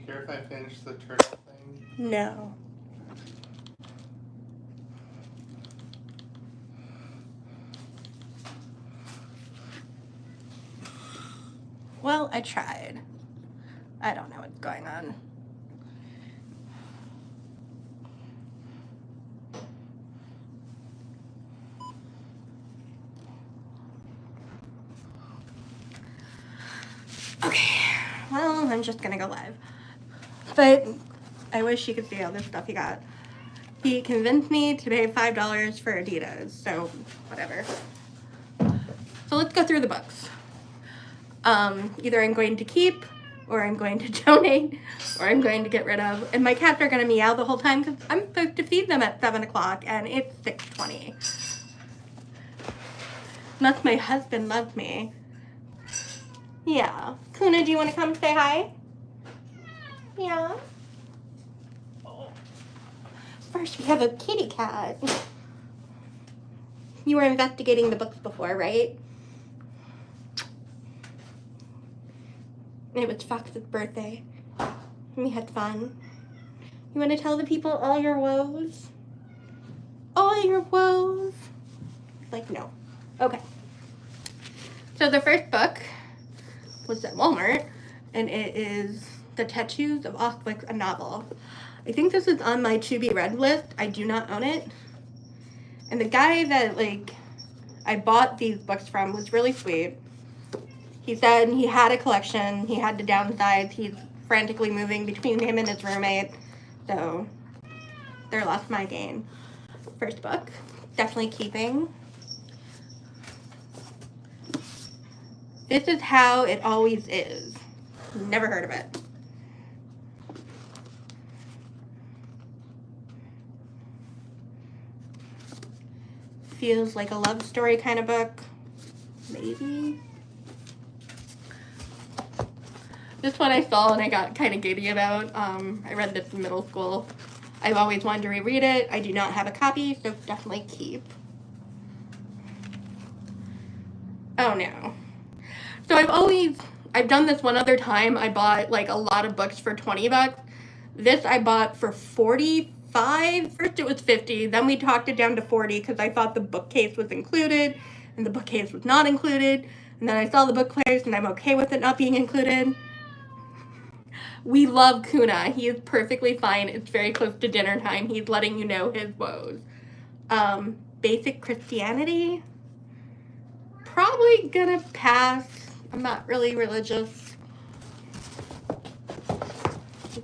care if I finish the turtle thing? No. Well, I tried. I don't know what's going on. Okay, well, I'm just gonna go live. But I wish you could see all this stuff he got. He convinced me to pay $5 for Adidas, so whatever. So let's go through the books. Either I'm going to keep, or I'm going to donate, or I'm going to get rid of. And my cats are gonna meow the whole time because I'm supposed to feed them at 7 o'clock and it's 6:20. Unless my husband loves me. Yeah. Kuna, do you want to come say hi? Yeah. First, we have a kitty cat. You were investigating the books before, right? It was Fox's birthday. We had fun. You want to tell the people all your woes? All your woes? Like, no. Okay. So the first book was at Walmart, and it is The Tattoos of Auschwitz, a novel. I think this is on my to-be read list. I do not own it. And the guy that, I bought these books from was really sweet. He said he had a collection. He had to downsize. He's frantically moving between him and his roommate. So, they're less my gain. First book. Definitely keeping. This Is How It Always Is. Never heard of it. Feels like a love story kind of book. Maybe. This one I saw and I got kind of giddy about. I read this in middle school. I've always wanted to reread it. I do not have a copy, so definitely keep. Oh no. So I've done this one other time. I bought a lot of books for 20 bucks. This I bought for 45. First it was 50, then we talked it down to 40 because I thought the bookcase was included and the bookcase was not included. And then I saw the bookcase and I'm okay with it not being included. We love Kuna. He is perfectly fine. It's very close to dinner time. He's letting you know his woes. Basic Christianity. Probably gonna pass. I'm not really religious.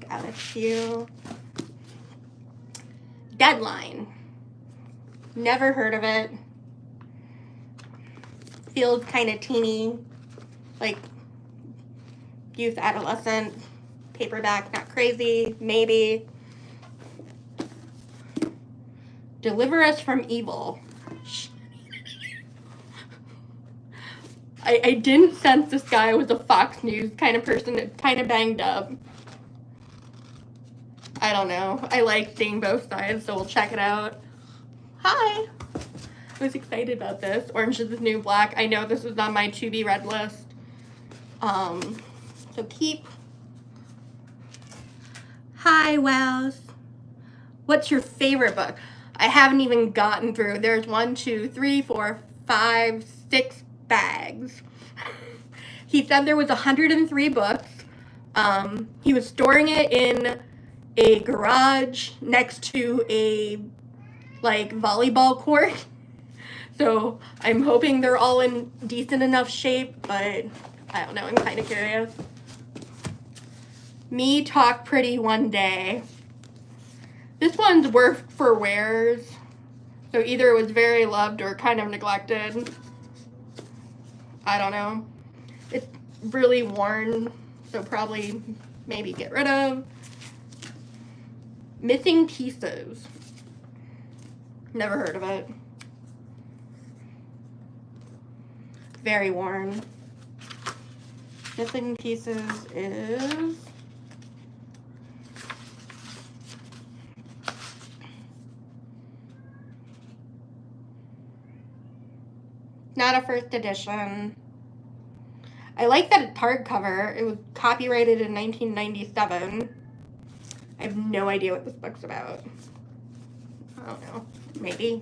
Got a few. Deadline. Never heard of it. Feels kind of teeny, like youth, adolescent. Paperback, not crazy, maybe. Deliver Us from Evil. I didn't sense this guy was a Fox News kind of person. It's kind of banged up. I don't know. I like seeing both sides, so we'll check it out. Hi! I was excited about this. Orange is the New Black. I know this is on my to-be read list. So keep. Hi, Wells. What's your favorite book? I haven't even gotten through. There's 1, 2, 3, 4, 5, 6 bags. He said there was 103 books. He was storing it in a garage next to a volleyball court. So I'm hoping they're all in decent enough shape, but I don't know, I'm kind of curious. Me Talk Pretty One Day. This one's worth for wears. So either it was very loved or kind of neglected. I don't know. It's really worn, so probably maybe get rid of. Missing Pieces. Never heard of it. Very worn. Missing Pieces is not a first edition. I like that it's hardcover. It was copyrighted in 1997. I have no idea what this book's about. I don't know. Maybe.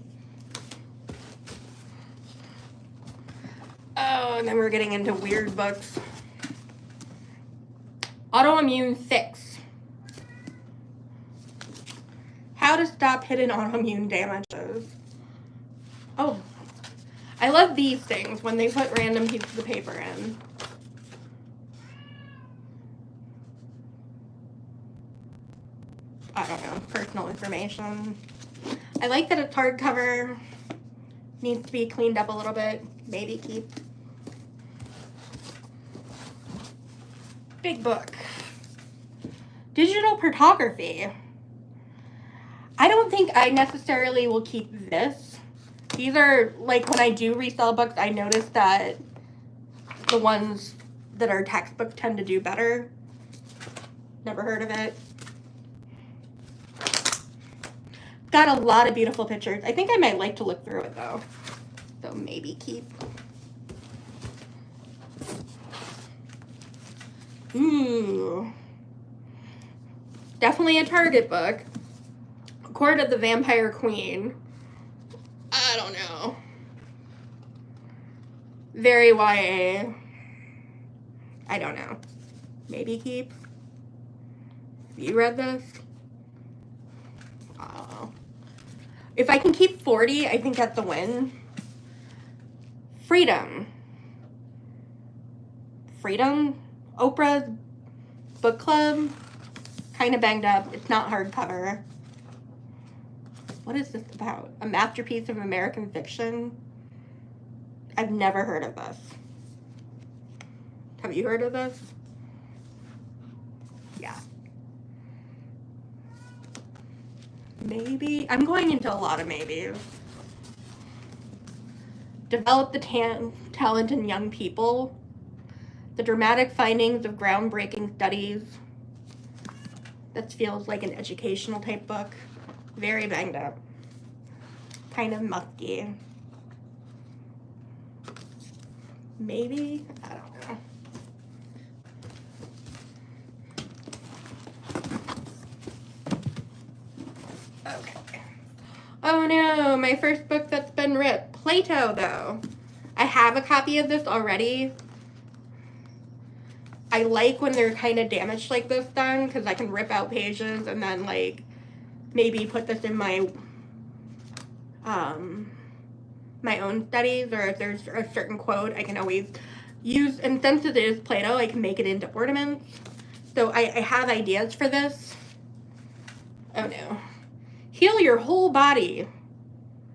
Oh, and then we're getting into weird books. Autoimmune 6. How to stop hidden autoimmune damages. Oh, I love these things when they put random pieces of paper in. I don't know, personal information. I like that it's hardcover. Needs to be cleaned up a little bit. Maybe keep. Big book. Digital photography. I don't think I necessarily will keep this. These are, like, when I do resell books, I notice that the ones that are textbooks tend to do better. Never heard of it. Got a lot of beautiful pictures. I think I might like to look through it, though. So maybe keep. Ooh. Definitely a Target book. Court of the Vampire Queen. I don't know. Very YA. I don't know. Maybe keep. Have you read this? I don't know. If I can keep 40, I think that's a win. Freedom. Freedom? Oprah's book club. Kind of banged up. It's not hardcover. What is this about? A masterpiece of American fiction? I've never heard of this. Have you heard of this? Yeah. Maybe. I'm going into a lot of maybes. Develop the talent in young people. The dramatic findings of groundbreaking studies. That feels like an educational type book. Very banged up. Kind of musky. Maybe? I don't know. Okay. Oh no, my first book that's been ripped. Plato, though. I have a copy of this already. I like when they're kind of damaged like this done, because I can rip out pages and then, like, maybe put this in my my own studies, or if there's a certain quote I can always use. And since it is Plato, I can make it into ornaments. So I have ideas for this. Oh no. Heal your whole body.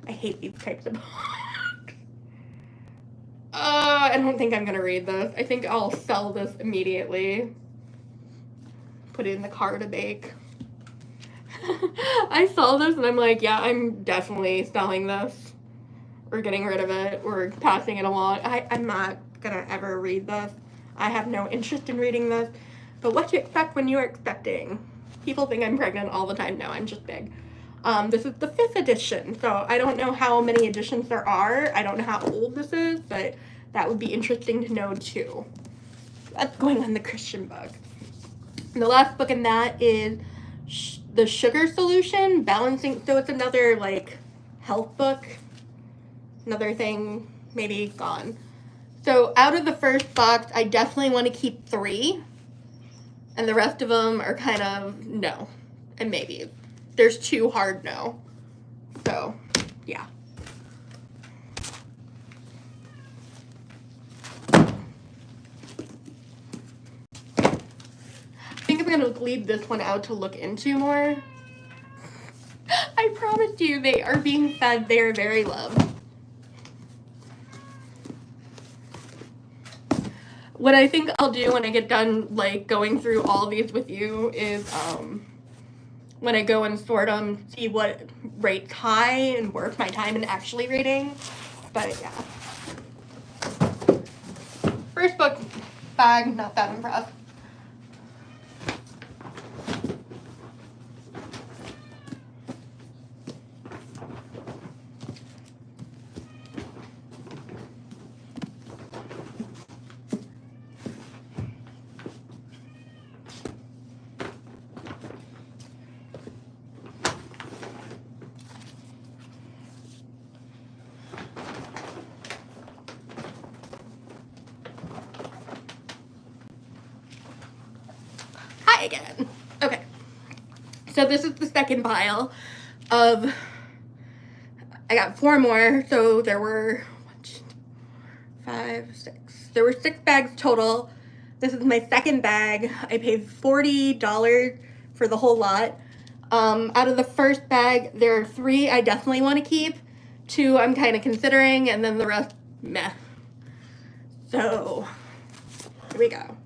I hate these types of books. I don't think I'm gonna read this. I think I'll sell this immediately. Put it in the car to bake. I saw this and I'm like, yeah, I'm definitely selling this. Or getting rid of it. Or passing it along. I'm not gonna ever read this. I have no interest in reading this. But what to expect when you're expecting. People think I'm pregnant all the time. No, I'm just big. This is the 5th edition. So I don't know how many editions there are. I don't know how old this is. But that would be interesting to know too. That's going on the Christian book. And the last book in that is The Sugar Solution, Balancing. So it's another, like, health book. Another thing, maybe gone. So out of the first box, I definitely want to keep 3. And the rest of them are kind of no. And maybe. There's 2 hard no. So, yeah. I think I'm going to leave this one out to look into more. I promise you, they are being fed. They are very loved. What I think I'll do when I get done, like, going through all these with you is, when I go and sort them, see what rates high and worth my time in actually reading. But, yeah. First book bag, not that impressed. again. Okay. So this is the second pile of, I got 4 more. So there were 5, 6. There were 6 bags total. This is my second bag. I paid $40 for the whole lot. Out of the first bag, there are 3 I definitely want to keep. 2 I'm kind of considering, and then the rest, meh. So, here we go.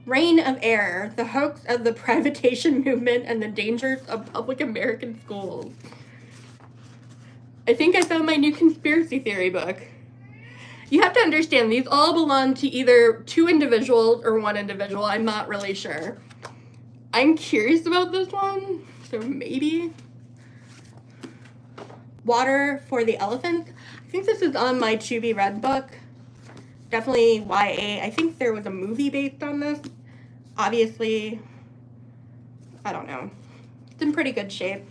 Reign of Air, the hoax of the privatization movement and the dangers of public American schools. I think I found my new conspiracy theory book. You have to understand, these all belong to either 2 individuals or 1 individual. I'm not really sure. I'm curious about this one, so maybe. Water for the Elephants. I think this is on my To Be Read book. Definitely YA. I think there was a movie based on this. Obviously, I don't know. It's in pretty good shape.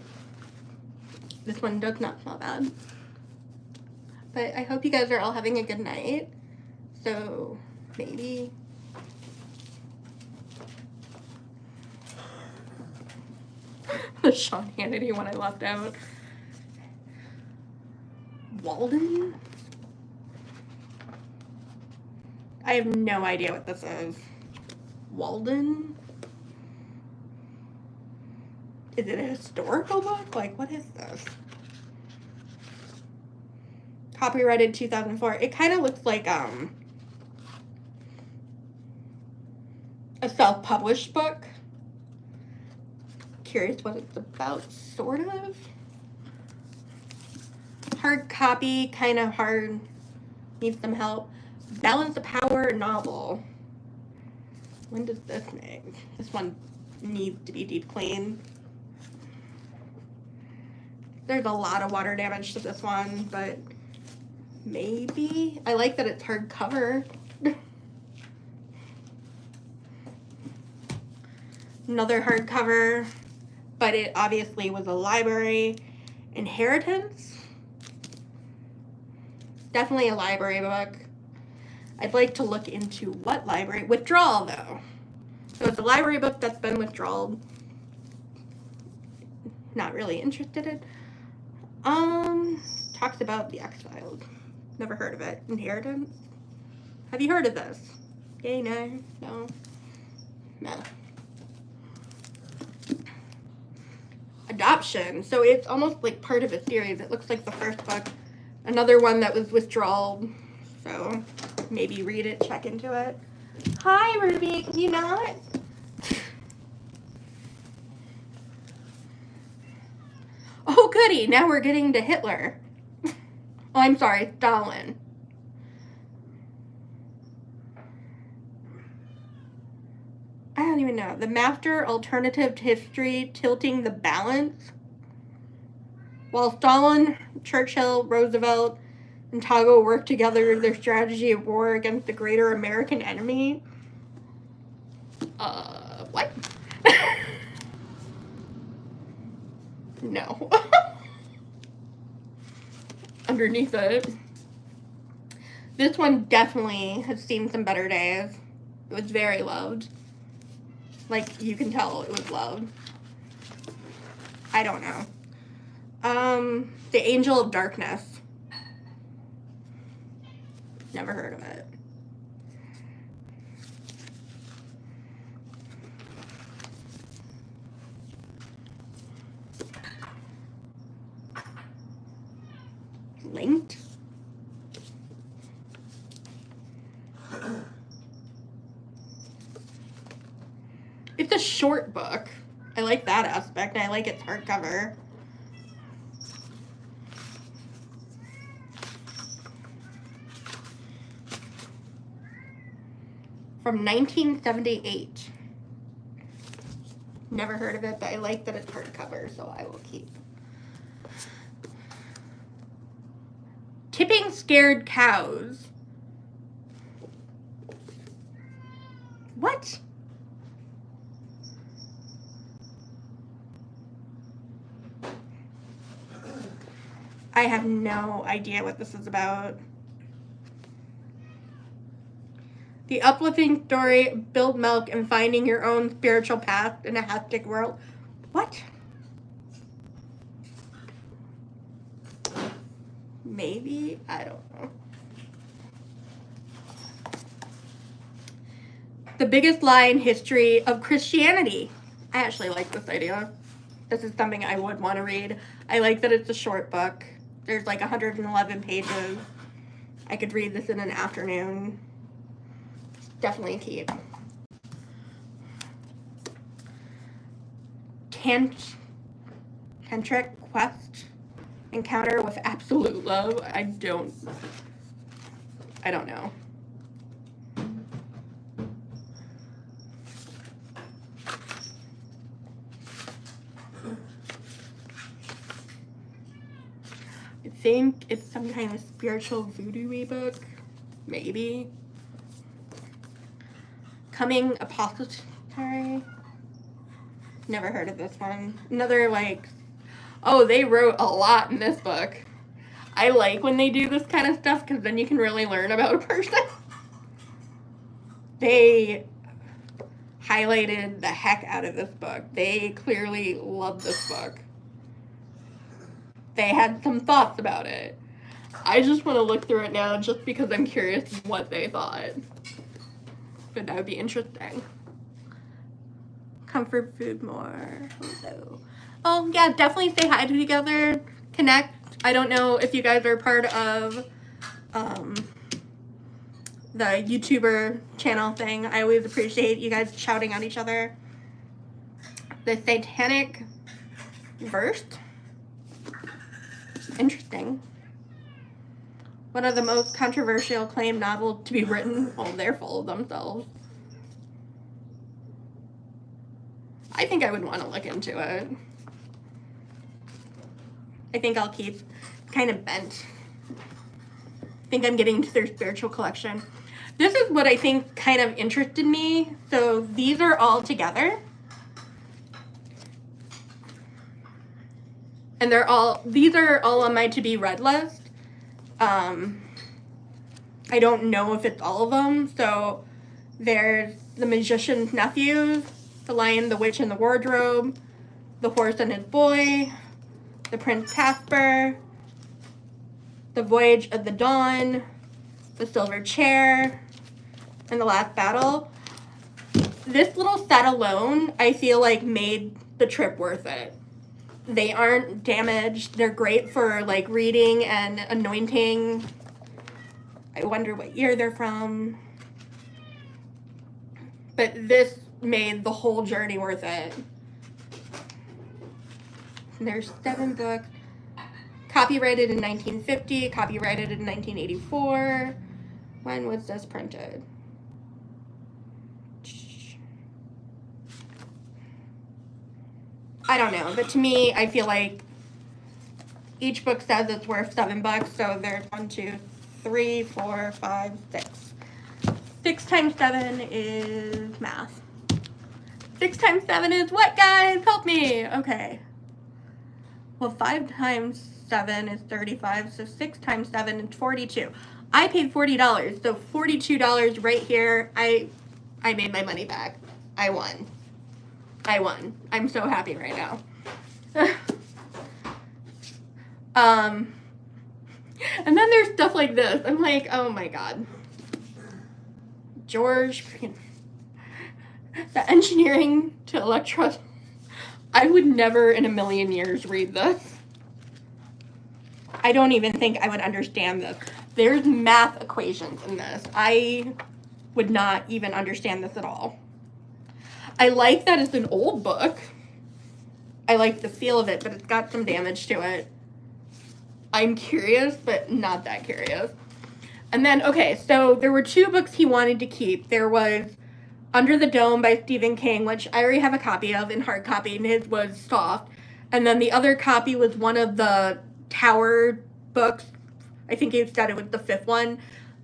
This one does not smell bad. But I hope you guys are all having a good night. So, maybe. The Sean Hannity one I left out. Walden? I have no idea what this is. Walden? Is it a historical book? Like, what is this? Copyrighted 2004. It kind of looks like a self-published book. Curious what it's about, sort of. Hard copy, kind of hard. Needs some help. Balance of Power novel. When does this make? This one needs to be deep cleaned. There's a lot of water damage to this one, but maybe. I like that it's hardcover. Another hardcover, but it obviously was a library. Inheritance. Definitely a library book. I'd like to look into what library. Withdrawal, though. So it's a library book that's been withdrawn. Not really interested in. Talks about the X-Files. Never heard of it. Inheritance. Have you heard of this? Yay, no? No? No. Adoption. So it's almost like part of a series. It looks like the first book. Another one that was withdrawn. So maybe read it, check into it. Hi, Ruby. Can you not? Oh, goody. Now we're getting to Hitler. Oh, I'm sorry. Stalin. I don't even know. The Master Alternative to History, Tilting the Balance. While Stalin, Churchill, Roosevelt, and Tago worked together, their strategy of war against the greater American enemy. What? No. Underneath it. This one definitely has seen some better days. It was very loved. Like, you can tell it was loved. I don't know. The Angel of Darkness. Never heard of it. Linked? It's a short book. I like that aspect. I like its hardcover. From 1978. Never heard of it, but I like that it's hardcover, so I will keep. Tipping Scared Cows. What? I have no idea what this is about. The uplifting story, build milk, and finding your own spiritual path in a hectic world. What? Maybe? I don't know. The biggest lie in history of Christianity. I actually like this idea. This is something I would want to read. I like that it's a short book. There's like 111 pages. I could read this in an afternoon. Definitely keep. Tantric quest. Encounter with absolute love. I don't know. I think it's some kind of spiritual voodoo-y book. Maybe. Coming Apothecary. Never heard of this one. Another like, oh, they wrote a lot in this book. I like when they do this kind of stuff because then you can really learn about a person. They highlighted the heck out of this book. They clearly loved this book. They had some thoughts about it. I just want to look through it now just because I'm curious what they thought. But that would be interesting. Comfort food more. Hello. Oh, yeah, definitely say hi to each other. Connect. I don't know if you guys are part of the YouTuber channel thing. I always appreciate you guys shouting at each other. The Satanic Verse. Interesting. One of the most controversial claimed novels to be written. Oh, they're full of themselves. I think I would want to look into it. I think I'll keep kind of bent. I think I'm getting into their spiritual collection. This is what I think kind of interested me. So these are all together. And these are all on my to-be read list. I don't know if it's all of them. So there's The Magician's Nephew, The Lion, the Witch, and the Wardrobe, The Horse and His Boy, The Prince Caspar, The Voyage of the Dawn, The Silver Chair, and The Last Battle. This little set alone, I feel like made the trip worth it. They aren't damaged. They're great for like reading and anointing. I wonder what year they're from. But this made the whole journey worth it. There's 7 books. Copyrighted in 1950, copyrighted in 1984. When was this printed? I don't know, but to me, I feel like each book says it's worth $7, so there's 1, 2, 3, 4, 5, 6. 6 times 7 is math. 6 times 7 is what, guys? Help me. Okay. Well, 5 times 7 is 35, so 6 times 7 is 42. I paid $40, so $42 right here. I made my money back. I won. I'm so happy right now. And then there's stuff like this. I'm like, oh my god. George, the engineering to electro. I would never in a million years read this. I don't even think I would understand this. There's math equations in this. I would not even understand this at all. I like that it's an old book. I like the feel of it, but it's got some damage to it. I'm curious, but not that curious. And then, okay, so there were 2 books he wanted to keep. There was Under the Dome by Stephen King, which I already have a copy of in hard copy, and his was soft. And then the other copy was one of the Tower books. I think he said it was the 5th one.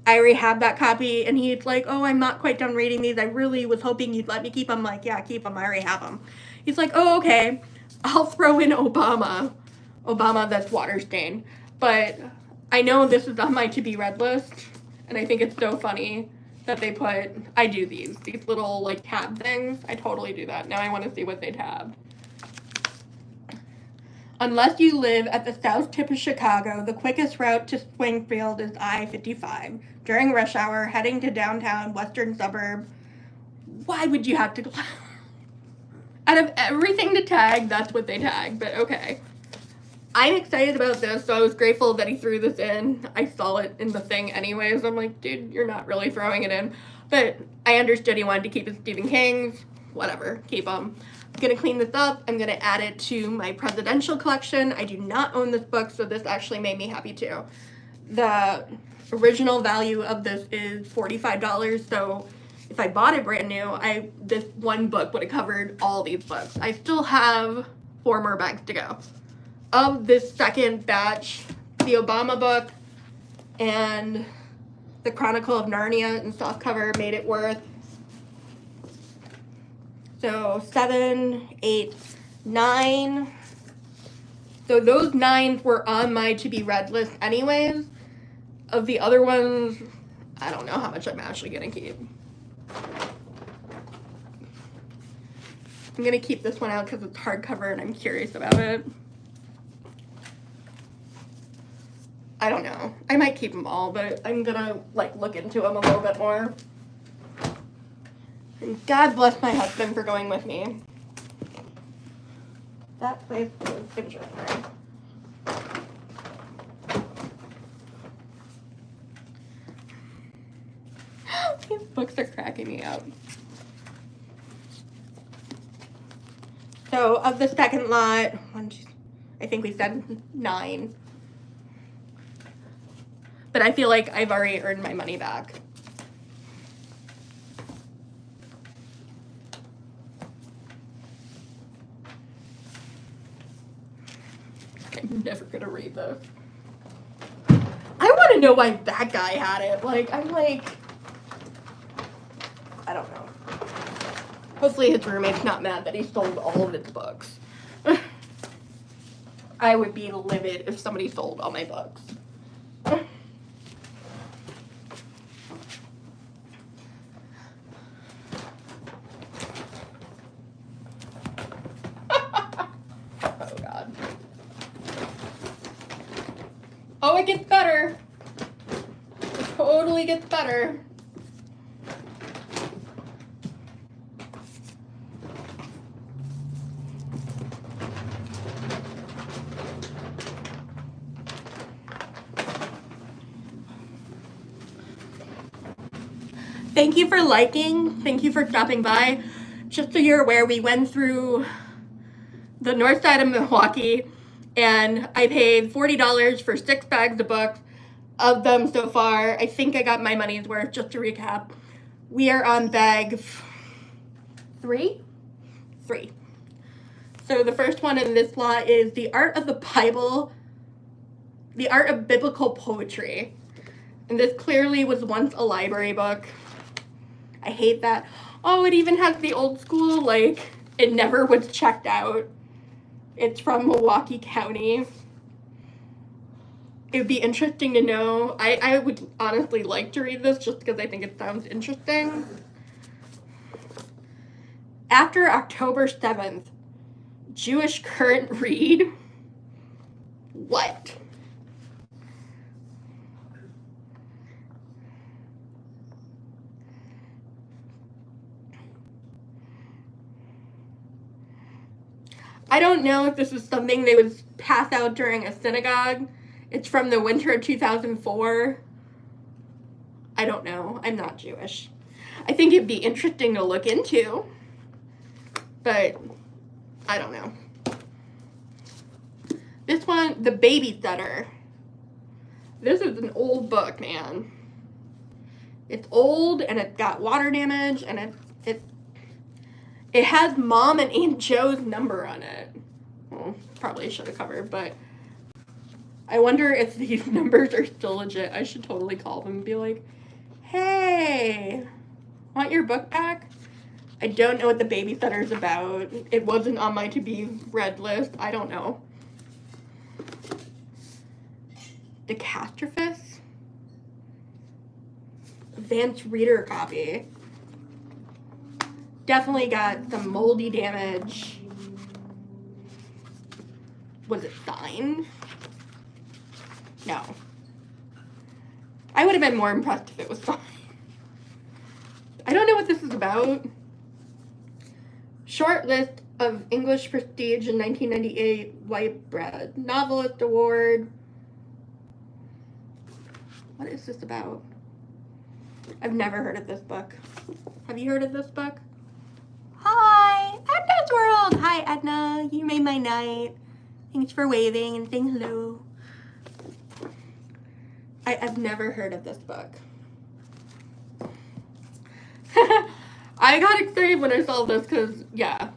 I already have that copy, and he's like, oh, I'm not quite done reading these. I really was hoping you'd let me keep them. I'm like, yeah, keep them. I already have them. He's like, oh, okay. I'll throw in Obama. Obama, that's Waterstein. But I know this is on my to-be-read list, and I think it's so funny that they put. I do these little like tab things. I totally do that. Now I want to see what they tabbed. Unless you live at the south tip of Chicago, the quickest route to Springfield is I-55. During rush hour, heading to downtown, western suburb. Why would you have to go? Out of everything to tag, that's what they tag, but okay. I'm excited about this, so I was grateful that he threw this in. I saw it in the thing anyways. I'm like, dude, you're not really throwing it in. But I understood he wanted to keep his Stephen King's. Whatever, keep them. I'm gonna clean this up. I'm gonna add it to my presidential collection. I do not own this book, so this actually made me happy too. The original value of this is $45, so if I bought it brand new, this one book would have covered all these books. I still have 4 more bags to go. Of this second batch, the Obama book and the Chronicle of Narnia and softcover made it worth. So 7, 8, 9. So those 9s were on my to be read list anyways. Of the other ones, I don't know how much I'm actually gonna keep. I'm gonna keep this one out because it's hardcover and I'm curious about it. I don't know. I might keep them all, but I'm gonna like look into them a little bit more. And God bless my husband for going with me. That place was interesting. These books are cracking me up. So of the second lot, I think we said 9. But I feel like I've already earned my money back. I'm never gonna read this. I want to know why that guy had it. Like, I'm like, I don't know. Hopefully his roommate's not mad that he sold all of his books. I would be livid if somebody sold all my books. Oh, God. Oh, it gets better. It totally gets better. Thank you for liking. Thank you for stopping by. Just so you're aware, we went through the north side of Milwaukee and I paid $40 for 6 bags of books. Of them so far, I think I got my money's worth. Just to recap, we are on bag 3. So the first one in this lot is The Art of the Bible, The Art of Biblical Poetry. And this clearly was once a library book. I hate that. Oh, it even has the old school, like, it never was checked out. It's from Milwaukee County. It would be interesting to know. I would honestly like to read this just because I think it sounds interesting. After October 7th, Jewish current read. What? I don't know if this is something they would pass out during a synagogue. It's from the winter of 2004. I don't know. I'm not Jewish. I think it'd be interesting to look into, but I don't know. This one, The Babysitter. This is an old book, man. It's old and it's got water damage and it has Mom and Aunt Joe's number on it. Well, probably should have covered, but I wonder if these numbers are still legit. I should totally call them and be like, hey, want your book back? I don't know what The Babysitter's about. It wasn't on my to-be-read list. I don't know. Decastraphus? advanced reader copy. Definitely got some moldy damage. Was it signed? No. I would have been more impressed if it was signed. I don't know what this is about. Short list of English prestige in 1998 White Bread Novelist Award. What is this about? I've never heard of this book. Have you heard of this book? Hi, Edna's World. Hi, Edna. You made my night. Thanks for waving and saying hello. I've never heard of this book. I got excited when I saw this because, yeah,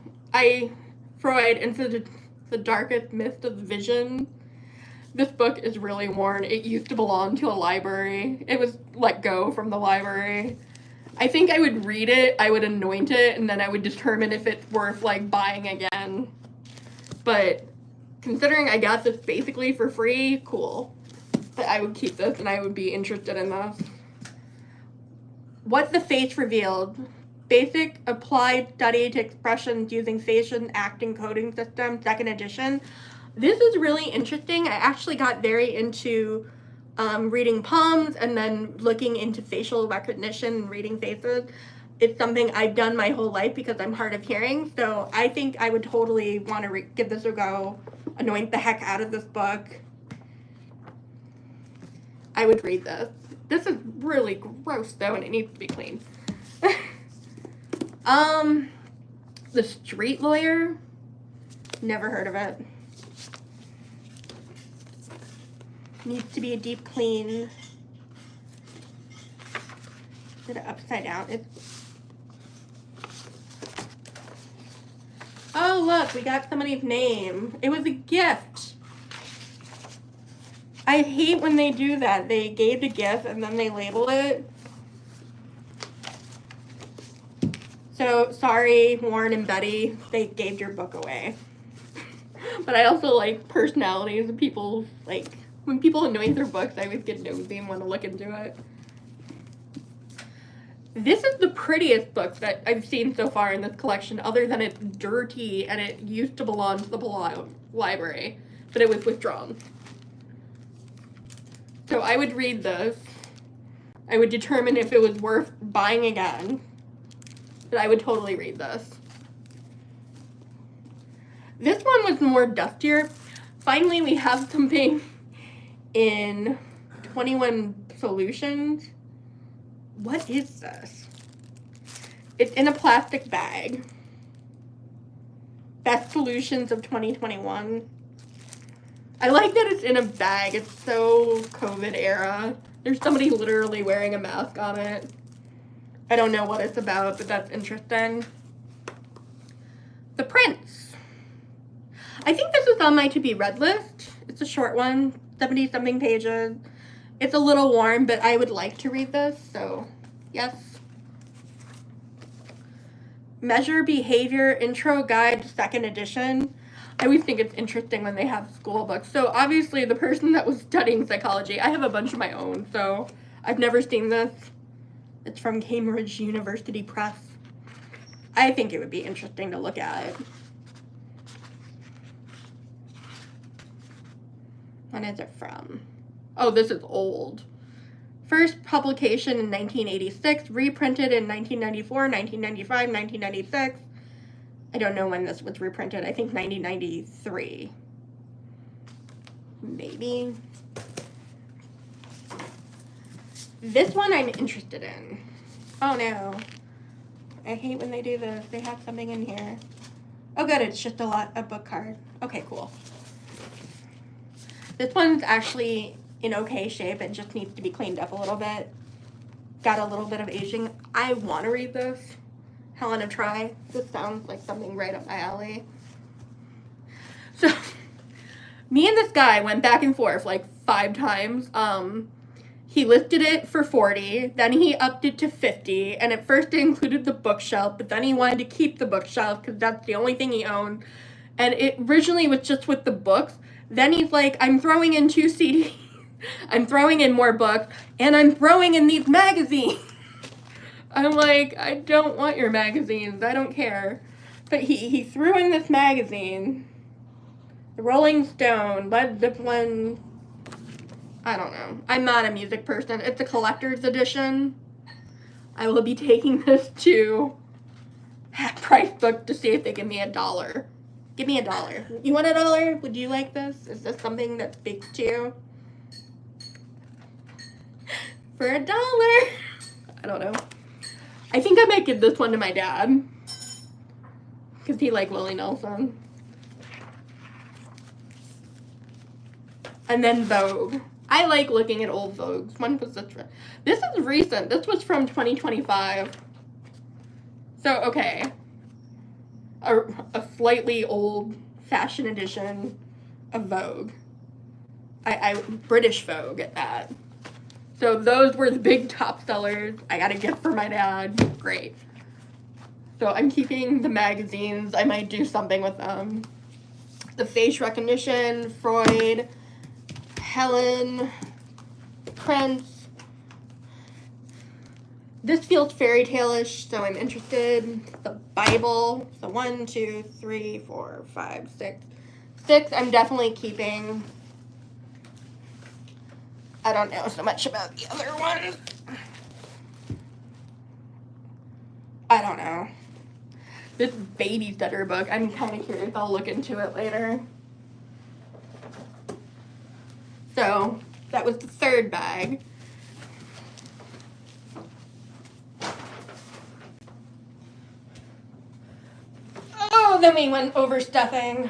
Freud into the darkest mist of vision. This book is really worn. It used to belong to a library. It was let go from the library. I think I would read it, I would anoint it, and then I would determine if it's worth, like, buying again. But considering I got this basically for free, cool. But I would keep this and I would be interested in this. What the Face Revealed. Basic Applied Study to Expressions Using Face and Acting Coding System, 2nd edition. This is really interesting. I actually got very into reading palms and then looking into facial recognition and reading faces. It's something I've done my whole life because I'm hard of hearing. So I think I would totally want to give this a go, anoint the heck out of this book. I would read this. This is really gross though, and it needs to be cleaned. The Street Lawyer. Never heard of it. Needs to be a deep clean. Put it upside down. Oh look, we got somebody's name. It was a gift. I hate when they do that. They gave the gift and then they label it. So, sorry, Warren and Betty, they gave your book away. But I also like personalities of people, like, when people anoint their books, I always get nosy and want to look into it. This is the prettiest book that I've seen so far in this collection, other than it's dirty and it used to belong to the library, but it was withdrawn. So I would read this. I would determine if it was worth buying again. But I would totally read this. This one was more dustier. Finally, we have something in 21 Solutions. What is this? It's in a plastic bag. Best Solutions of 2021. I like that it's in a bag. It's so COVID era. There's somebody literally wearing a mask on it. I don't know what it's about, but that's interesting. The Prince. I think this is on my to be read list. It's a short one, 70-something pages. It's a little warm, but I would like to read this, so yes. Measure Behavior Intro Guide, 2nd edition. I always think it's interesting when they have school books. So obviously the person that was studying psychology, I have a bunch of my own, so I've never seen this. It's from Cambridge University Press. I think it would be interesting to look at it. When is it from? Oh, this is old. First publication in 1986, reprinted in 1994, 1995, 1996. I don't know when this was reprinted. I think 1993. Maybe. This one I'm interested in. Oh no. I hate when they do this. They have something in here. Oh good, it's just a book card. Okay, cool. This one's actually in okay shape. It just needs to be cleaned up a little bit. Got a little bit of aging. I want to read this. Helena, try. This sounds like something right up my alley. So, me and this guy went back and forth like 5 times. He listed it for $40, then he upped it to $50, and at first it included the bookshelf, but then he wanted to keep the bookshelf because that's the only thing he owned. And it originally was just with the books. Then he's like, I'm throwing in 2 CDs, I'm throwing in more books, and I'm throwing in these magazines. I'm like, I don't want your magazines. I don't care. But he threw in this magazine. The Rolling Stone, Led Zeppelin. I don't know. I'm not a music person. It's a collector's edition. I will be taking this to Half Price Book to see if they give me $1. Give me $1. You want $1? Would you like this? Is this something that speaks to you? For $1. I don't know. I think I might give this one to my dad. Because he liked Willie Nelson. And then Vogue. I like looking at old Vogues. When was this from? This is recent. This was from 2025. So, okay. A slightly old fashion edition of Vogue. British Vogue at that. So those were the big top sellers. I got a gift for my dad. Great. So I'm keeping the magazines. I might do something with them. The Face Recognition, Freud, Helen, Prince. This feels fairy tale-ish, so I'm interested. The Bible. So 1, 2, 3, 4, 5, 6. 6 I'm definitely keeping. I don't know so much about the other ones. I don't know. This babysitter book, I'm kind of curious. I'll look into it later. So, that was the third bag. Oh, then we went overstuffing.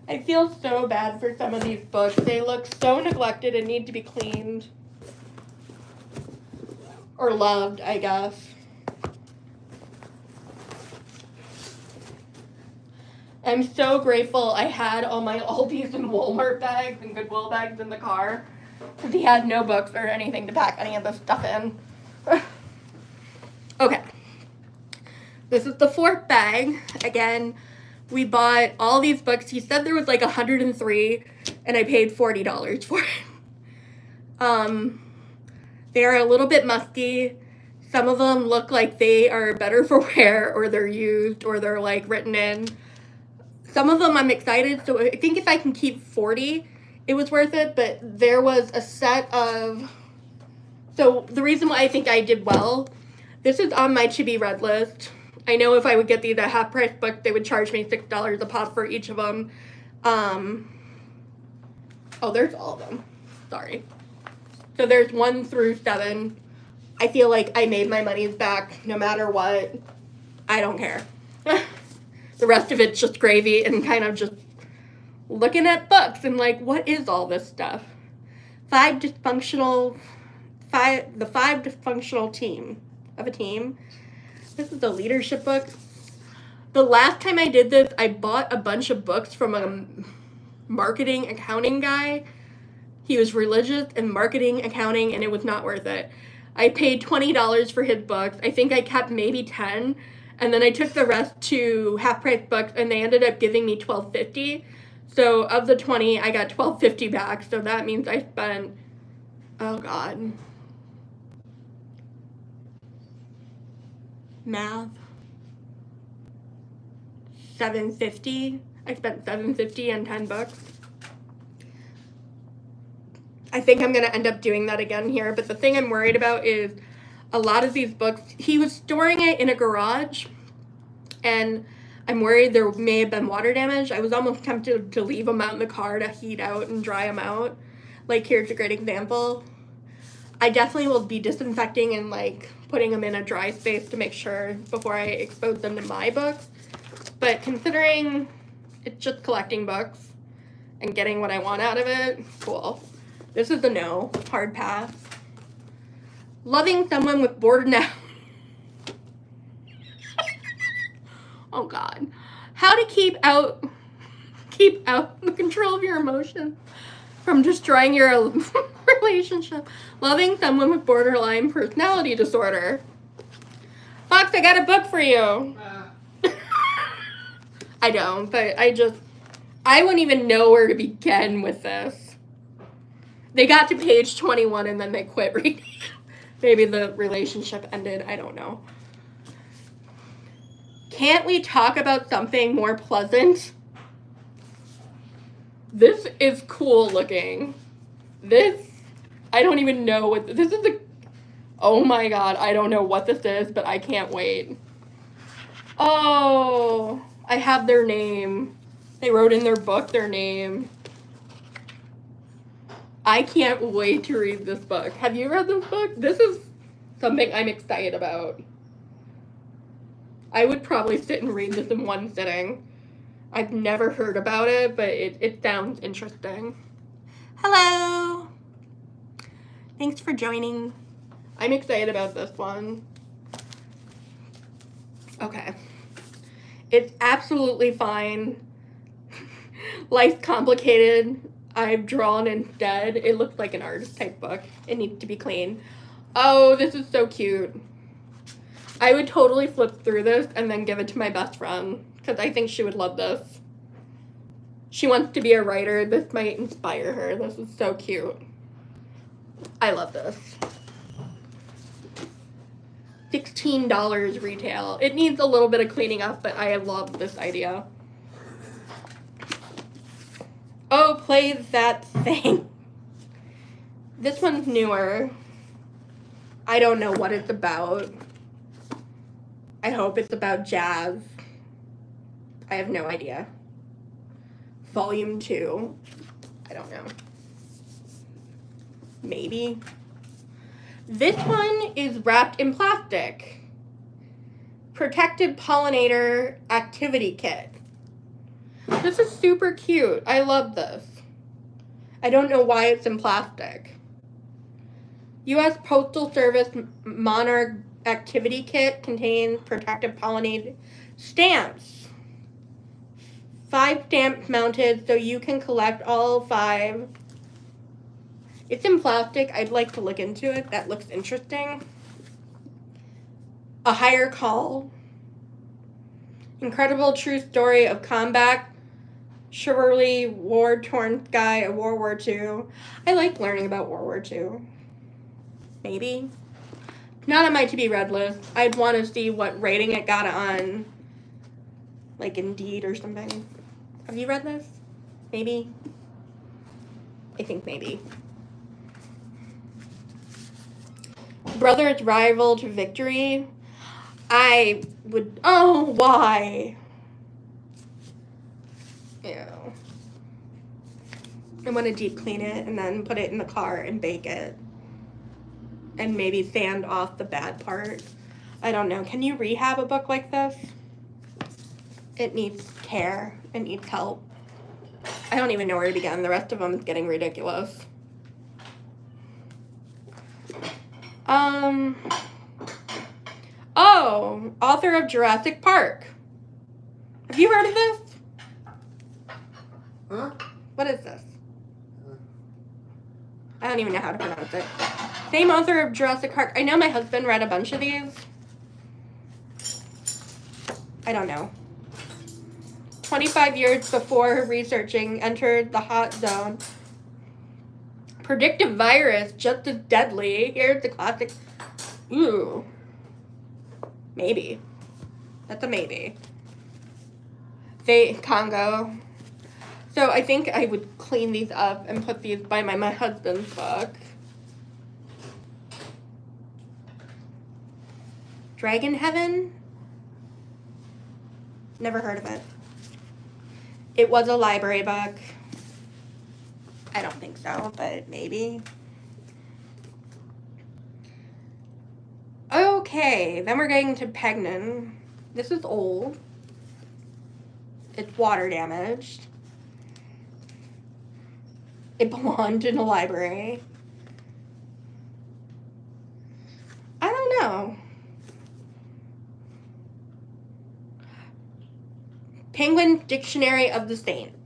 I feel so bad for some of these books. They look so neglected and need to be cleaned. Or loved, I guess. I'm so grateful I had all my Aldi's and Walmart bags and Goodwill bags in the car. Because he had no books or anything to pack any of this stuff in. Okay. This is the fourth bag. Again, we bought all these books. He said there was like 103, and I paid $40 for it. They're a little bit musty. Some of them look like they are better for wear, or they're used, or they're like written in. Some of them I'm excited, so I think if I can keep 40, it was worth it, but there was a set of... So the reason why I think I did well, this is on my to be read list. I know if I would get these at Half Price Book, they would charge me $6 a pop for each of them. Oh, there's all of them. Sorry. So there's 1 through 7. I feel like I made my monies back no matter what. I don't care. The rest of it's just gravy and kind of just looking at books and like, what is all this stuff? The five dysfunctional team of a team. This is a leadership book. The last time I did this, I bought a bunch of books from a marketing accounting guy. He was religious and marketing accounting, and it was not worth it. I paid $20 for his books. I think I kept maybe 10, and then I took the rest to Half Price Books, and they ended up giving me $12.50. So of the 20, I got $12.50 back. So that means I spent, oh God, math, $7.50. I spent $7.50 and 10 books. I think I'm going to end up doing that again here, but the thing I'm worried about is a lot of these books, he was storing it in a garage, and I'm worried there may have been water damage. I was almost tempted to leave them out in the car to heat out and dry them out. Like, here's a great example. I definitely will be disinfecting and, like, putting them in a dry space to make sure before I expose them to my books. But considering it's just collecting books and getting what I want out of it, cool. This is a no, hard pass. Loving someone with bored now. Oh God. How to keep out the control of your emotions from destroying your relationship. Loving someone with borderline personality disorder. Fox, I got a book for you. I don't, but I wouldn't even know where to begin with this. They got to page 21 and then they quit reading. Maybe the relationship ended. I don't know. Can't we talk about something more pleasant? This is cool looking. I don't even know what this is. Oh my god, I don't know what this is, but I can't wait. Oh, I have their name. They wrote in their book their name. I can't wait to read this book. Have you read this book? This is something I'm excited about. I would probably sit and read this in one sitting. I've never heard about it, but it sounds interesting. Hello! Thanks for joining. I'm excited about this one. Okay. It's absolutely fine. Life's complicated. I've drawn instead. It looks like an artist type book. It needs to be clean. Oh, this is so cute. I would totally flip through this and then give it to my best friend because I think she would love this. She wants to be a writer. This might inspire her. This is so cute. I love this. $16 retail. It needs a little bit of cleaning up, but I love this idea. Oh, play that thing. This one's newer. I don't know what it's about. I hope it's about jazz. I have no idea. Volume 2. I don't know. Maybe. This one is wrapped in plastic. Protected Pollinator Activity Kit. This is super cute. I love this. I don't know why it's in plastic. U.S. Postal Service Monarch Activity Kit contains protective pollinated stamps. 5 stamps mounted so you can collect all 5. It's in plastic. I'd like to look into it. That looks interesting. A Higher Call. Incredible true story of combat. Chivalry, war-torn sky of World War II. I like learning about World War II. Maybe. Not on my to-be-read list. I'd want to see what rating it got on, like, Indeed or something. Have you read this? Maybe? I think maybe. Brother's Rival to Victory. I would... Oh, why? Ew. I want to deep clean it and then put it in the car and bake it. And maybe sand off the bad part. I don't know. Can you rehab a book like this? It needs care. It needs help. I don't even know where to begin. The rest of them is getting ridiculous. Oh, author of Jurassic Park. Have you heard of this? Huh? What is this? I don't even know how to pronounce it. Same author of Jurassic Park. I know my husband read a bunch of these. I don't know. 25 years before researching entered the hot zone. Predictive virus, just as deadly. Here's the classic. Ooh. Maybe. That's a maybe. Congo. So I think I would clean these up and put these by my husband's book. Dragon Heaven? Never heard of it. It was a library book. I don't think so, but maybe. Okay, then we're getting to Pegnan. This is old. It's water damaged. It belonged in a library. I don't know. Penguin Dictionary of the Saints.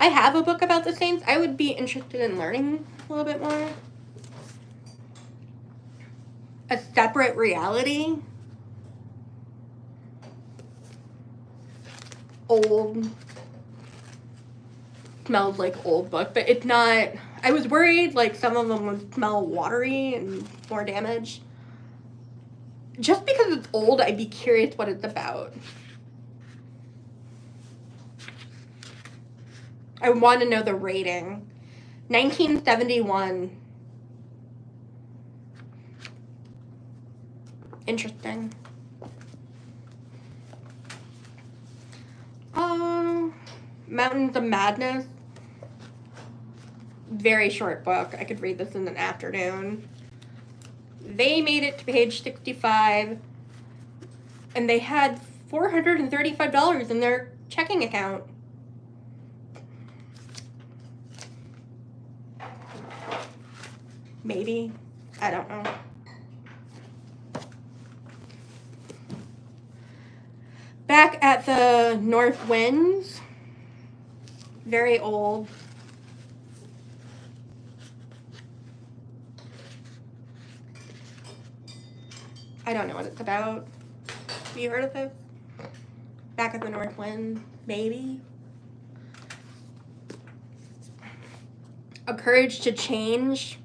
I have a book about the Saints. I would be interested in learning a little bit more. A Separate Reality. Old. Smells like old book, but it's not. I was worried like some of them would smell watery and more damaged. Just because it's old, I'd be curious what it's about. I want to know the rating. 1971. Interesting. Mountains of Madness. Very short book. I could read this in an afternoon. They made it to page 65, and they had $435 in their checking account. Maybe. I don't know. Back at the North Winds. Very old. I don't know what it's about. Have you heard of this? Back at the North Wind, maybe? A Courage to Change.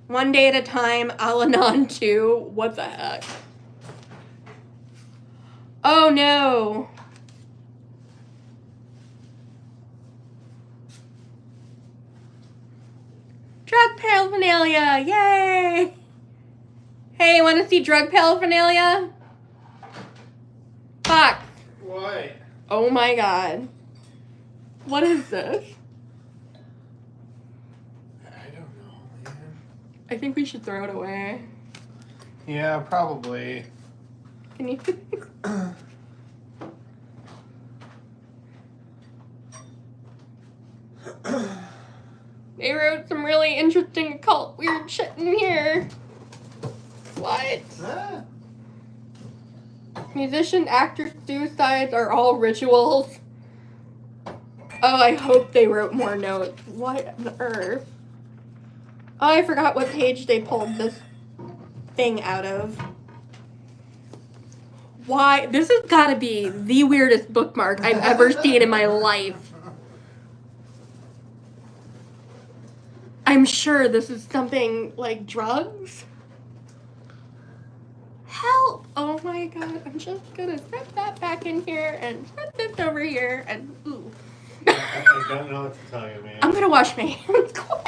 One Day at a Time, Al-Anon 2. What the heck? Oh no. Drug paraphernalia, yay! Hey, want to see drug paraphernalia? Fuck. What? Oh my god. What is this? I don't know, man. I think we should throw it away. Yeah, probably. Can you? They wrote some really interesting occult weird shit in here. What? Ah. Musician, actor suicides are all rituals. Oh, I hope they wrote more notes. What on earth? Oh, I forgot what page they pulled this thing out of. Why? This has got to be the weirdest bookmark I've ever seen in my life. I'm sure this is something like drugs. Help! Oh my god, I'm just gonna set that back in here and set this over here and ooh. I don't know what to tell you, man. I'm gonna wash my hands quick.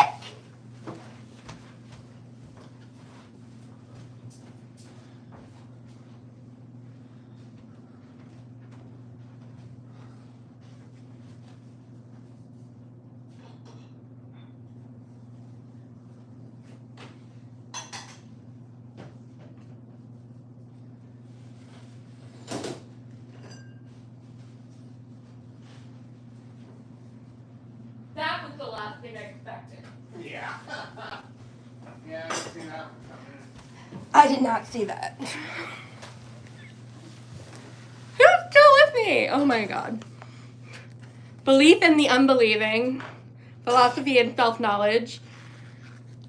That was the last thing I expected. Yeah. Yeah, I've seen that one coming. I did not see that. Who's still with me? Oh my god. Belief in the Unbelieving. Philosophy and Self-Knowledge.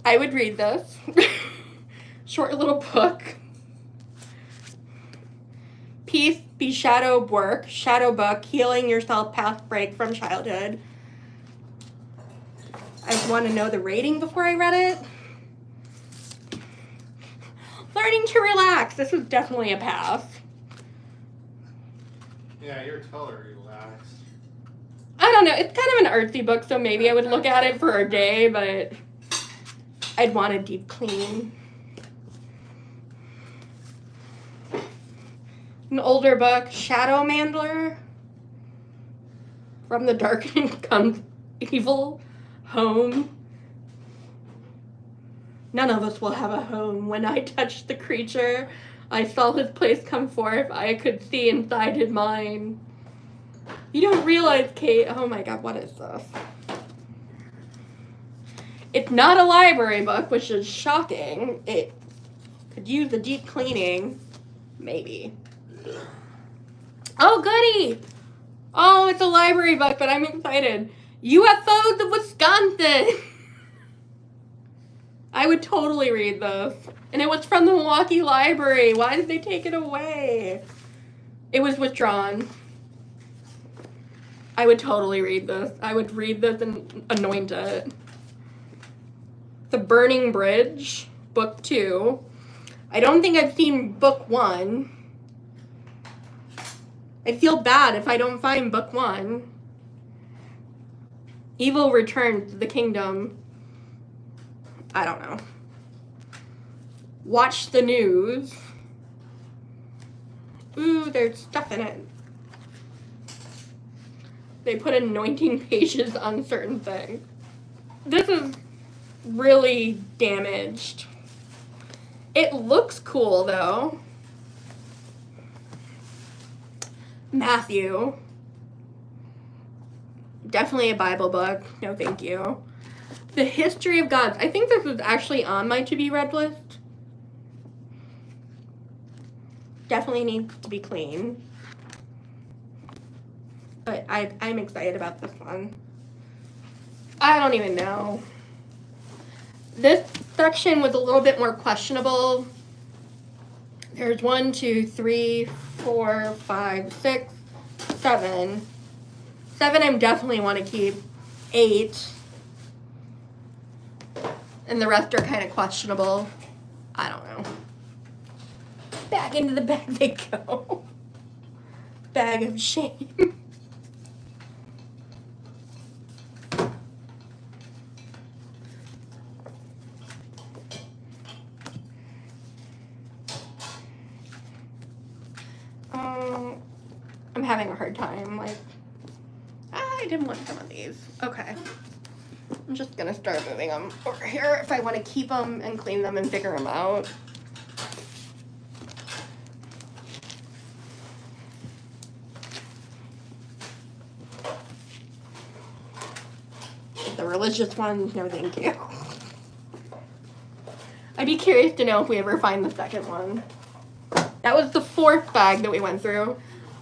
I would read this. Short little book. Peace Be Shadow Work. Shadow book. Healing Yourself Past Break from Childhood. I want to know the rating before I read it. Learning to Relax. This was definitely a pass. Yeah, you're totally relaxed. I don't know. It's kind of an artsy book, so maybe I would look at it for a day, but I'd want a deep clean. An older book, Shadow Mandler. From the Darkening Comes Evil. Home. None of us will have a home. When I touched the creature, I saw his place come forth. I could see inside his mind. You don't realize, Kate. Oh my god, what is this? It's not a library book, which is shocking. It could use a deep cleaning. Maybe. Oh, goody! Oh, it's a library book, but I'm excited. UFOs of Wisconsin. I would totally read this. And it was from the Milwaukee Library. Why did they take it away? It was withdrawn. I would totally read this. I would read this and anoint it. The Burning Bridge, book 2. I don't think I've seen book 1. I feel bad if I don't find book 1. Evil Returns to the Kingdom. I don't know. Watch the News. Ooh, there's stuff in it. They put anointing pages on certain things. This is really damaged. It looks cool though. Matthew. Definitely a Bible book. No, thank you. The History of Gods. I think this was actually on my to-be-read list. Definitely needs to be clean. But I'm excited about this one. I don't even know. This section was a little bit more questionable. There's 1, 2, 3, 4, 5, 6, 7. 7 I definitely want to keep. 8. And the rest are kind of questionable. I don't know. Back into the bag they go. Bag of shame. I'm having a hard time. Like, I didn't want some of these. Okay. I'm just gonna start moving them over here if I want to keep them and clean them and figure them out. The religious ones, no thank you. I'd be curious to know if we ever find the second one. That was the 4th bag that we went through.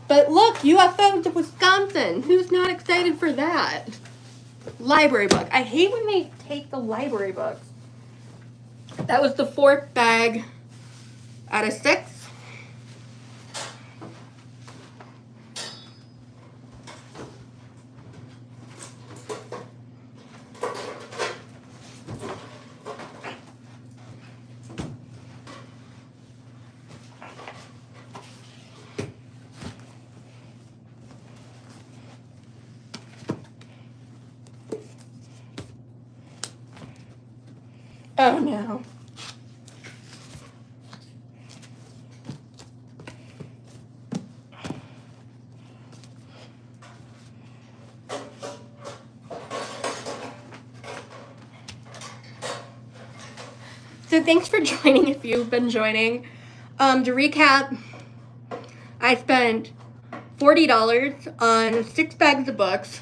But look, UFOs of Wisconsin. Who's not excited for that? Library book. I hate when they take the library books. That was the 4th bag out of 6. Oh no. So thanks for joining if you've been joining. To recap, I spent $40 on 6 bags of books.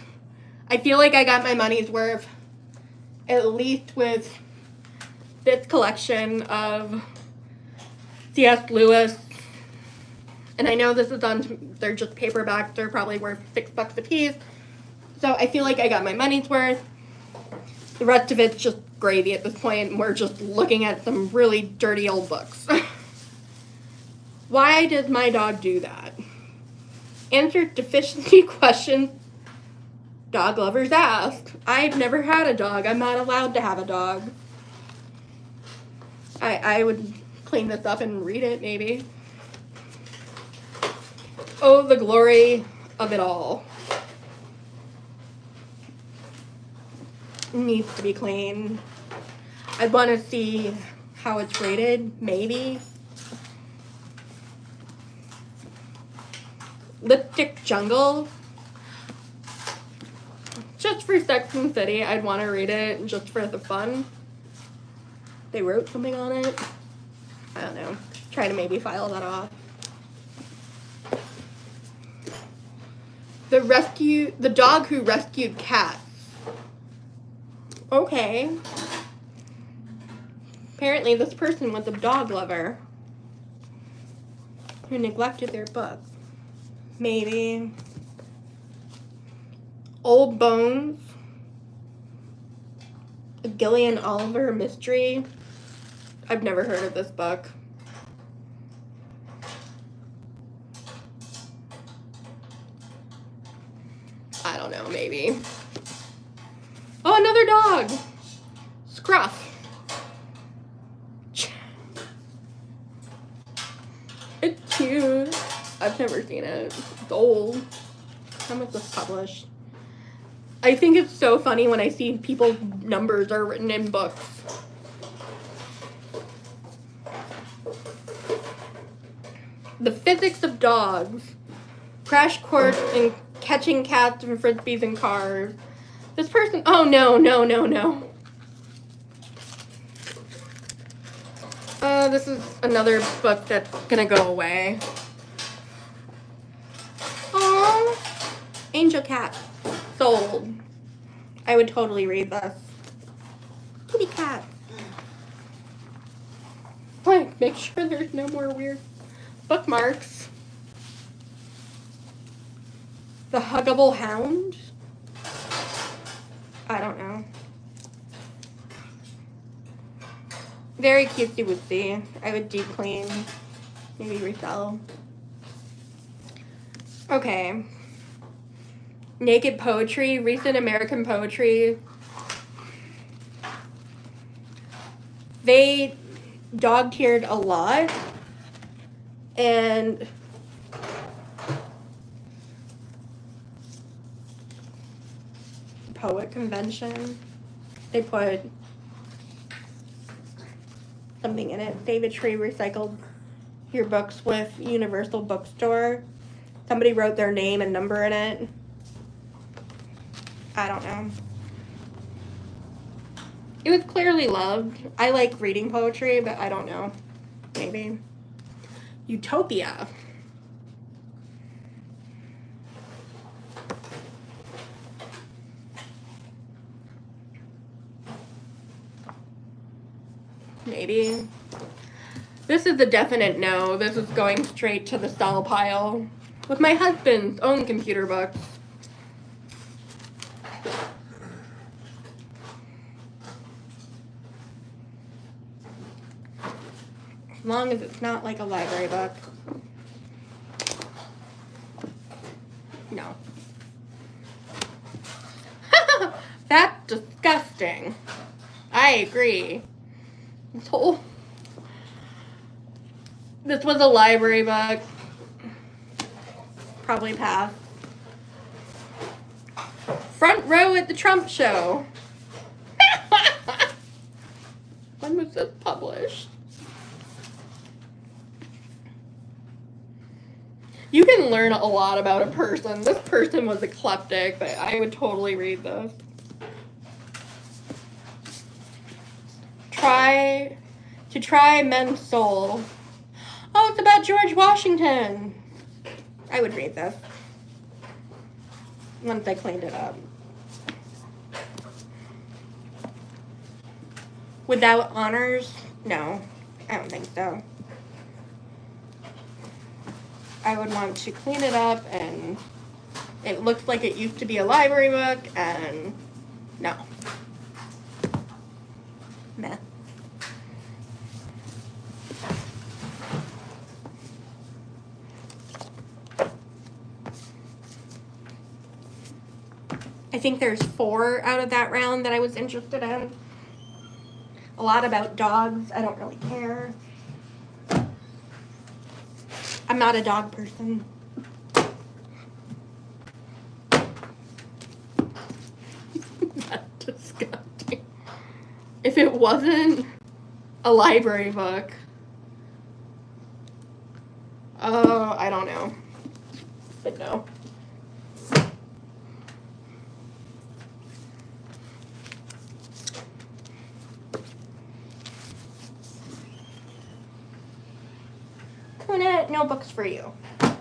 I feel like I got my money's worth, at least with this collection of C.S. Lewis. And I know this is on, they're just paperbacks, they're probably worth $6 a piece. So I feel like I got my money's worth. The rest of it's just gravy at this point, and we're just looking at some really dirty old books. Why does my dog do that? Answer deficiency questions dog lovers ask. I've never had a dog. I'm not allowed to have a dog. I would clean this up and read it, maybe. Oh, the glory of it all. Needs to be clean. I'd want to see how it's rated, maybe. Lipstick Jungle. Just for Sex and the City, I'd want to read it just for the fun. They wrote something on it. I don't know. Try to maybe file that off. The dog who rescued cats. Okay. Apparently this person was a dog lover who neglected their book. Maybe. Old Bones. A Gillian Oliver mystery. I've never heard of this book. I don't know, maybe. Oh, another dog! Scruff. It's cute. I've never seen it. It's old. When was this published? I think it's so funny when I see people's numbers are written in books. The Physics of Dogs. Crash Course in Catching Cats and Frisbees in Cars. This person, oh no. This is another book that's gonna go away. Oh, Angel Cat. Sold. I would totally read this. Kitty cat. Like, make sure there's no more weird bookmarks. The Huggable Hound? I don't know. Very cutesy wootsy. I would deep clean. Maybe resell. Okay. Naked Poetry. Recent American Poetry. They dog-tiered a lot. And poet convention. They put something in it. David Tree recycled your books with Universal Bookstore. Somebody wrote their name and number in it. I don't know. It was clearly loved. I like reading poetry, but I don't know. Maybe. Utopia. Maybe. This is a definite no. This is going straight to the stall pile with my husband's own computer books. As long as it's not like a library book. No. That's disgusting. I agree. So, this was a library book. Probably pass. Front Row at the Trump Show. When was this published? You can learn a lot about a person. This person was eclectic, but I would totally read this. Try Men's Soul. Oh, it's about George Washington. I would read this. Once I cleaned it up. Without honors? No, I don't think so. I would want to clean it up, and it looks like it used to be a library book, and no. Meh. I think there's 4 out of that round that I was interested in. A lot about dogs. I don't really care. I'm not a dog person. That's disgusting. If it wasn't a library book, oh, I don't know. But no. No books for you. So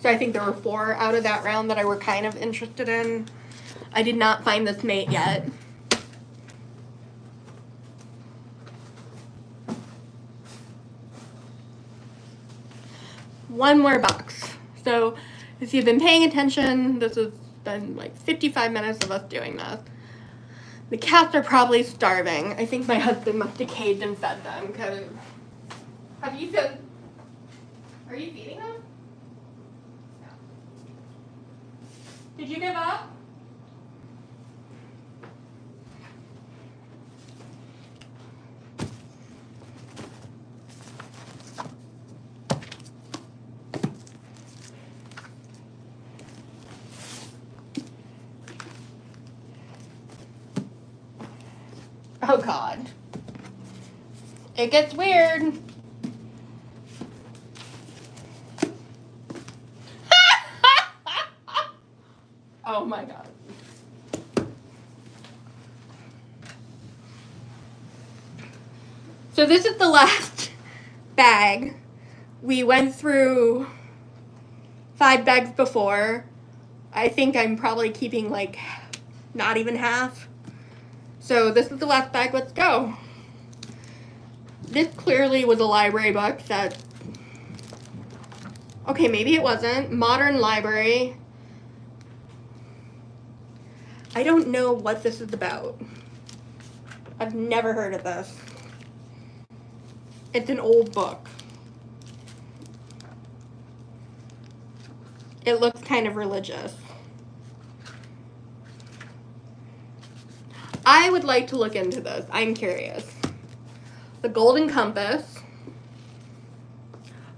I think there were 4 out of that round that I were kind of interested in. I did not find this mate yet. One more box. So if you've been paying attention, this is than like 55 minutes of us doing this. The cats are probably starving. I think my husband must have caved and fed them, because... Are you feeding them? No. Did you give up? Oh God. It gets weird. Oh my God. So this is the last bag. We went through 5 bags before. I think I'm probably keeping like not even half. So this is the last bag, let's go. This clearly was a library book that, okay, maybe it wasn't. Modern library. I don't know what this is about. I've never heard of this. It's an old book. It looks kind of religious. I would like to look into this. I'm curious. The Golden Compass.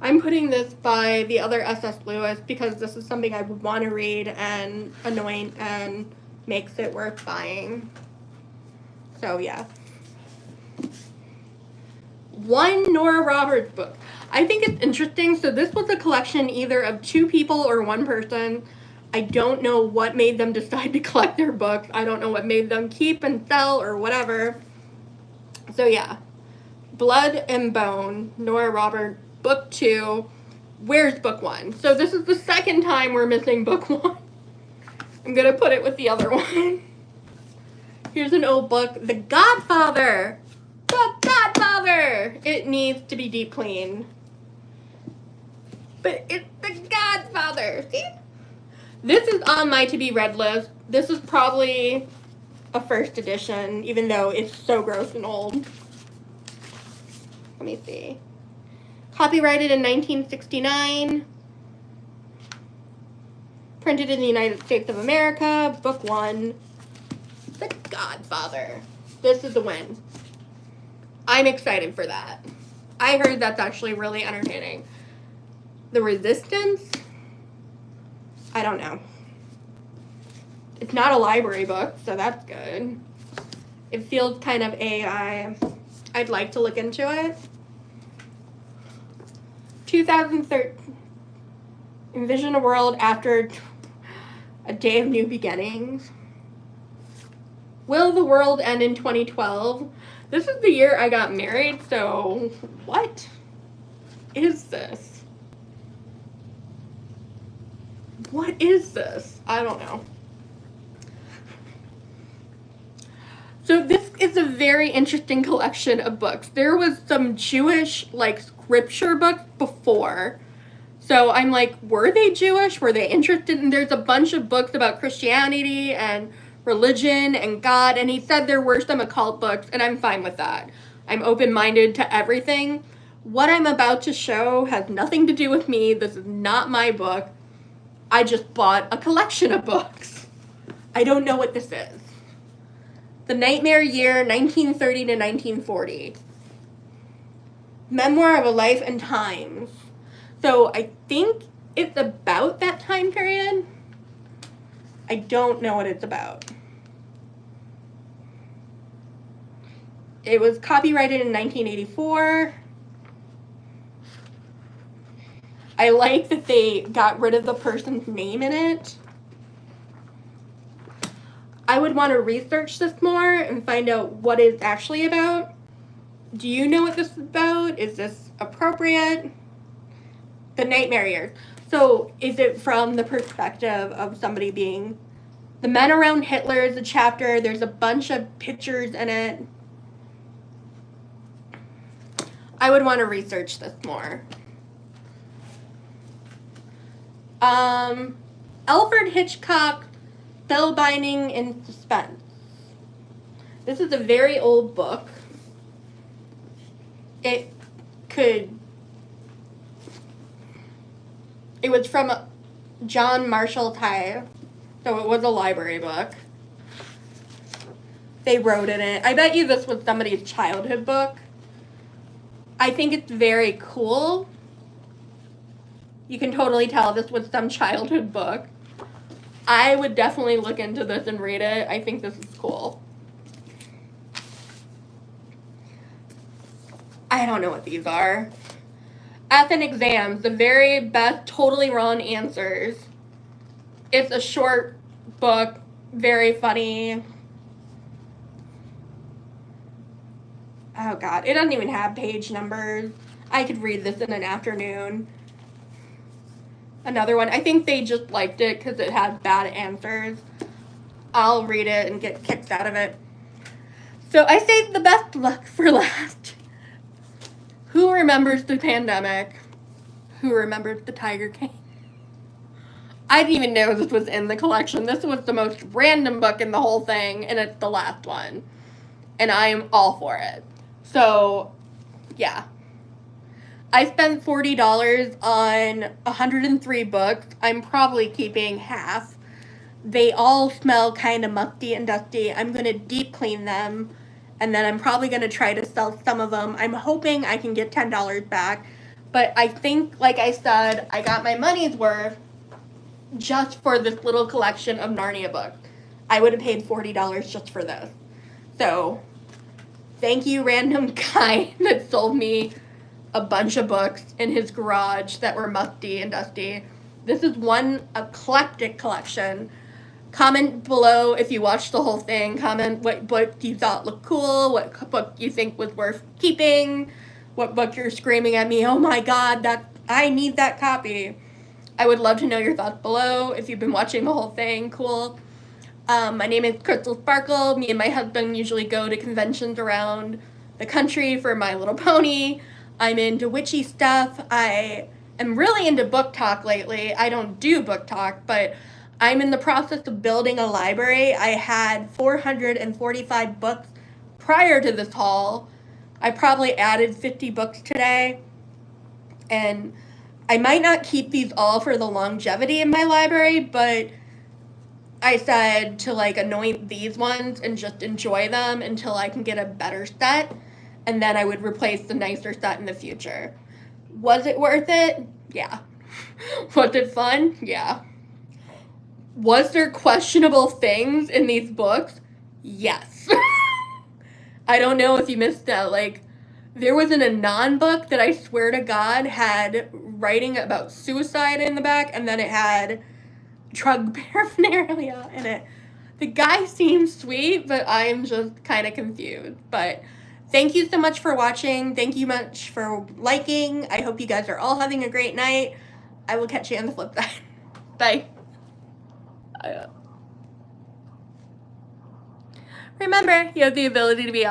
I'm putting this by the other S.S. Lewis because this is something I would want to read and anoint and makes it worth buying. So yeah. One Nora Roberts book. I think it's interesting. So this was a collection either of 2 people or 1 person. I don't know what made them decide to collect their books. I don't know what made them keep and sell or whatever. So yeah. Blood and Bone, Nora Roberts, book 2. Where's book 1? So this is the second time we're missing book 1. I'm gonna put it with the other one. Here's an old book, The Godfather. The Godfather! It needs to be deep cleaned. But it's The Godfather, see? This is on my to-be read list. This is probably a first edition, even though it's so gross and old. Let me see. Copyrighted in 1969. Printed in the United States of America. Book 1. The Godfather. This is the win. I'm excited for that. I heard that's actually really entertaining. The Resistance? I don't know. It's not a library book, so that's good. It feels kind of AI. I'd like to look into it. 2013. Envision a world after a day of new beginnings. Will the world end in 2012? This is the year I got married, so what is this? What is this? I don't know. So this is a very interesting collection of books. There was some Jewish, like, scripture books before. So I'm like, were they Jewish? Were they interested? And there's a bunch of books about Christianity and religion and God. And he said there were some occult books, and I'm fine with that. I'm open-minded to everything. What I'm about to show has nothing to do with me. This is not my book. I just bought a collection of books. I don't know what this is. The Nightmare Year, 1930 to 1940. Memoir of a Life and Times. So I think it's about that time period. I don't know what it's about. It was copyrighted in 1984. I like that they got rid of the person's name in it. I would want to research this more and find out what it's actually about. Do you know what this is about? Is this appropriate? The Nightmare Years. So is it from the perspective of somebody being... The Men Around Hitler is a chapter. There's a bunch of pictures in it. I would want to research this more. Alfred Hitchcock Spellbinding in Suspense. This is a very old book. It was from John Marshall Tye, so it was a library book. They wrote in it. I bet you this was somebody's childhood book. I think it's very cool. You can totally tell this was some childhood book. I would definitely look into this and read it. I think this is cool. I don't know what these are. Ethan Exams, the very best totally wrong answers. It's a short book, very funny. Oh God, it doesn't even have page numbers. I could read this in an afternoon. Another one, I think they just liked it because it had bad answers. I'll read it and get kicked out of it. So I saved the best luck for last. Who remembers the pandemic? Who remembers the Tiger King? I didn't even know this was in the collection. This was the most random book in the whole thing, and it's the last one. And I am all for it. So, yeah. I spent $40 on 103 books. I'm probably keeping half. They all smell kind of musty and dusty. I'm going to deep clean them, and then I'm probably going to try to sell some of them. I'm hoping I can get $10 back, but I think, like I said, I got my money's worth just for this little collection of Narnia books. I would have paid $40 just for this. So, thank you, random guy that sold me a bunch of books in his garage that were musty and dusty. This is one eclectic collection. Comment below if you watched the whole thing. Comment what book you thought looked cool, what book you think was worth keeping, what book you're screaming at me, oh my God, I need that copy. I would love to know your thoughts below. If you've been watching the whole thing, cool. My name is Krystal Sparkle. Me and my husband usually go to conventions around the country for My Little Pony. I'm into witchy stuff. I am really into book talk lately. I don't do book talk, but I'm in the process of building a library. I had 445 books prior to this haul. I probably added 50 books today. And I might not keep these all for the longevity in my library, but I said to anoint these ones and just enjoy them until I can get a better set. And then I would replace the nicer set in the future. Was it worth it? Yeah. Was it fun? Yeah. Was there questionable things in these books? Yes. I don't know if you missed that. There was an Anon book that I swear to God had writing about suicide in the back, and then it had drug paraphernalia in it. The guy seems sweet, but I'm just kind of confused. But thank you so much for watching. Thank you much for liking. I hope you guys are all having a great night. I will catch you on the flip side. Bye. Remember, you have the ability to be awesome.